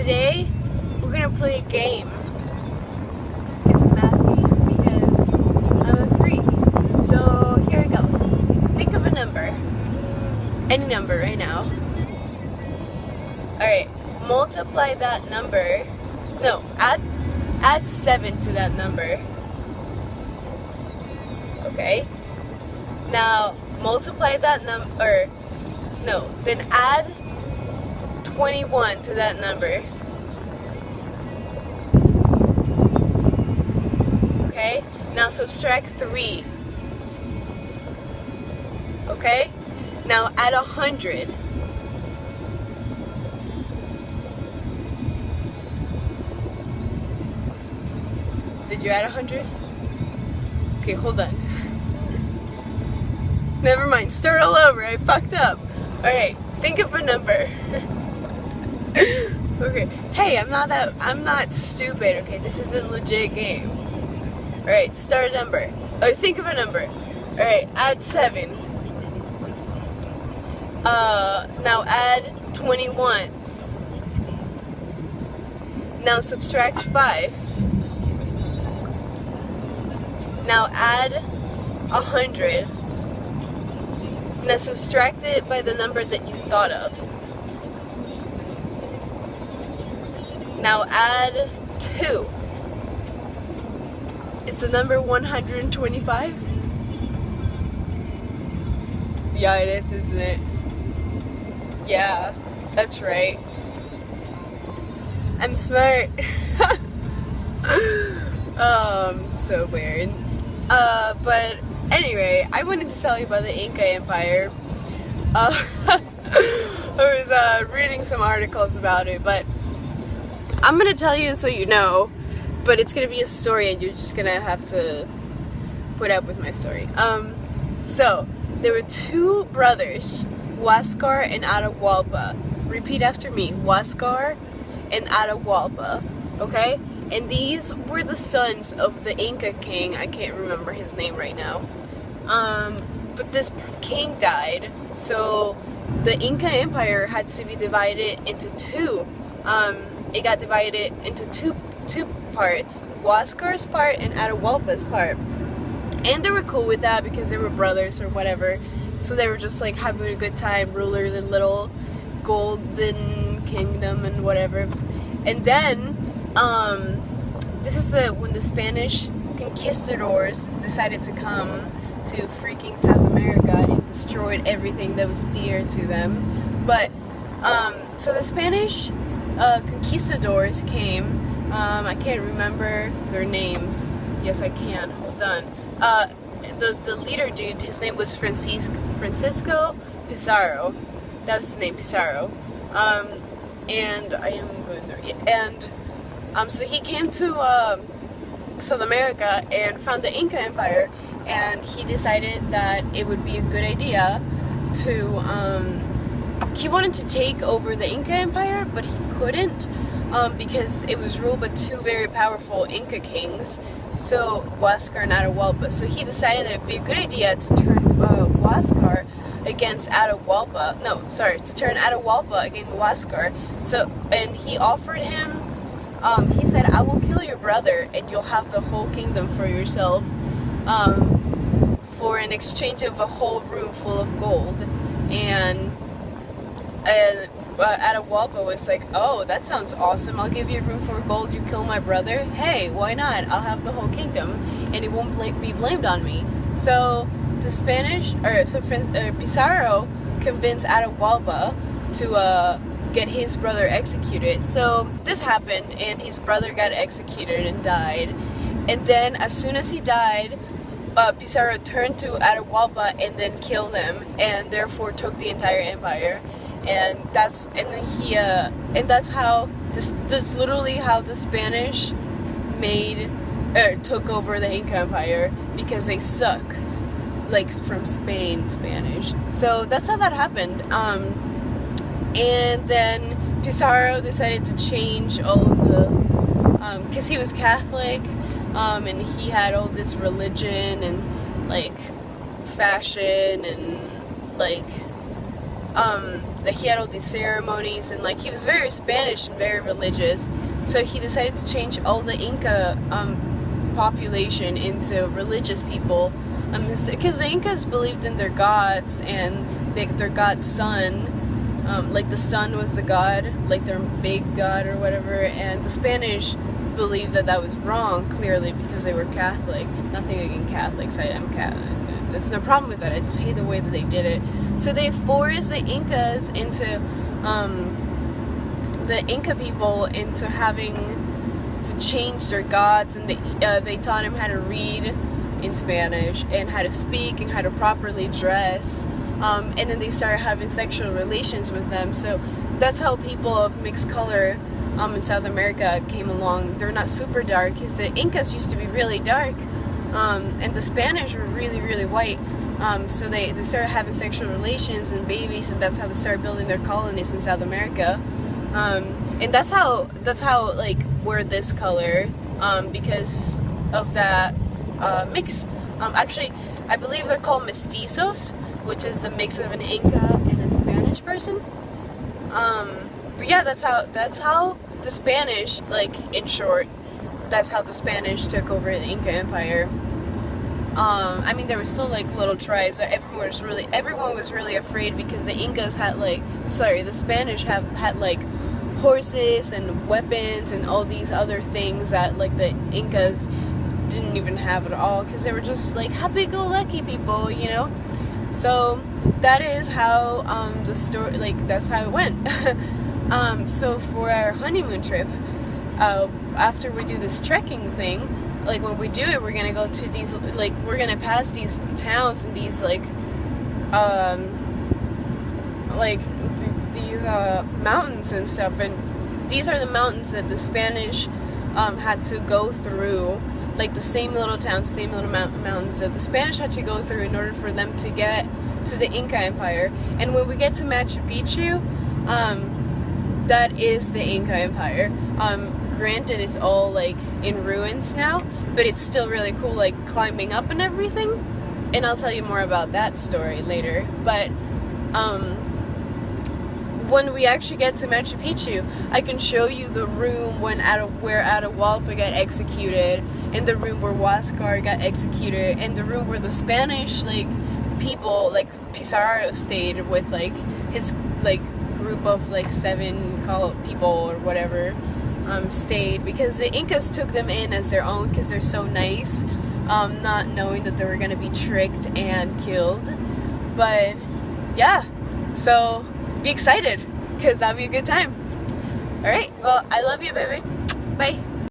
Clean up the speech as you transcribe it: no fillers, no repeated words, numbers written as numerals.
Today, we're gonna play a game. It's a math game because I'm a freak. So here it goes. Think of a number. Any number right now. Alright, multiply that number. No, add 7 to that number. Okay? Now, multiply that number. No, then add 21 to that number. Okay? Now subtract 3. Okay? Now add 100. Did you add 100? Okay, hold on. Never mind, start all over, I fucked up. Alright, think of a number. Okay, hey, I'm not stupid, okay, this is a legit game. Alright, start a number. Oh, think of a number. Alright, add 7. Now add 21. Now subtract 5. Now add 100. Now subtract it by the number that you thought of. Now add 2. It's the number 125? Yeah, it is, isn't it? Yeah, that's right. I'm smart. So weird. But anyway, I wanted to tell you about the Inca Empire. I was reading some articles about it, but I'm gonna tell you so you know, but it's gonna be a story and you're just gonna have to put up with my story. So, there were 2 brothers, Huascar and Atahualpa. Repeat after me, Huascar and Atahualpa, okay? And these were the sons of the Inca king. I can't remember his name right now. But this king died, so the Inca Empire had to be divided into 2. It got divided into two parts, Huascar's part and Atahualpa's part. And they were cool with that because they were brothers or whatever. So they were just like having a good time, ruler the little golden kingdom and whatever. And then, this is when the Spanish conquistadors decided to come to freaking South America and destroyed everything that was dear to them. But, so the Spanish conquistadors came. I can't remember their names. Yes, I can. Hold on. The leader dude, his name was Francisco Pizarro. That was his name, Pizarro. And I am going there. Yeah. And so he came to South America and found the Inca Empire, and he decided that it would be a good idea to. He wanted to take over the Inca Empire, but he couldn't because it was ruled by 2 very powerful Inca kings, so Huascar and Atahualpa. So he decided that it would be a good idea to turn Huascar against Atahualpa. No, sorry, to turn Atahualpa against Huascar. So, and he offered him. He said, "I will kill your brother, and you'll have the whole kingdom for yourself, for an exchange of a whole room full of gold." And Atahualpa was like, "Oh, that sounds awesome. I'll give you a room for gold. You kill my brother? Hey, why not? I'll have the whole kingdom, and it won't be blamed on me." So the Pizarro convinced Atahualpa to get his brother executed. So this happened, and his brother got executed and died. And then, as soon as he died, Pizarro turned to Atahualpa and then killed him, and therefore took the entire empire. And that's how this literally how the Spanish took over the Inca Empire, because they suck, like from Spain Spanish. So that's how that happened. And then Pizarro decided to change all of the, because he was Catholic, and he had all this religion and like fashion and like that he had all these ceremonies, and like he was very Spanish and very religious. So he decided to change all the Inca population into religious people, because the Incas believed in their gods and their god's sun. Like the sun was the god, like their big god or whatever, and the Spanish believed that that was wrong, clearly, because they were Catholic. Nothing against Catholics, I'm Catholic. There's no problem with that, I just hate the way that they did it. So they forced the Incas into, the Inca people into having to change their gods, and they taught him how to read in Spanish, and how to speak, and how to properly dress. And then they started having sexual relations with them. So that's how people of mixed color in South America came along. They're not super dark, because the Incas used to be really dark, and the Spanish were really, really white. So they started having sexual relations and babies, and that's how they started building their colonies in South America. And that's how like we're this color, because of that mix. Actually, I believe they're called mestizos, which is a mix of an Inca and a Spanish person. But yeah, that's how the Spanish, like in short, that's how the Spanish took over the Inca Empire. I mean, there were still like little tribes, but everyone was really afraid, because the Incas had the Spanish had like horses and weapons and all these other things that like the Incas didn't even have at all, because they were just like happy-go-lucky people, you know. So that is how the story, like that's how it went. So for our honeymoon trip, after we do this trekking thing, like when we do it, we're gonna go to these, like we're gonna pass these towns and these these mountains and stuff, and these are the mountains that the Spanish had to go through. Like the same little towns, same little mountains that the Spanish had to go through in order for them to get to the Inca Empire. And when we get to Machu Picchu, that is the Inca Empire. Granted, it's all like in ruins now, but it's still really cool, like climbing up and everything. And I'll tell you more about that story later. But when we actually get to Machu Picchu, I can show you the room where Atahualpa got executed, and the room where Huáscar got executed, and the room where the Spanish people like Pizarro stayed with his group of 7 people or whatever stayed, because the Incas took them in as their own because they're so nice, not knowing that they were gonna be tricked and killed. But yeah, so be excited, because that'll be a good time. Alright, well, I love you, baby. Bye.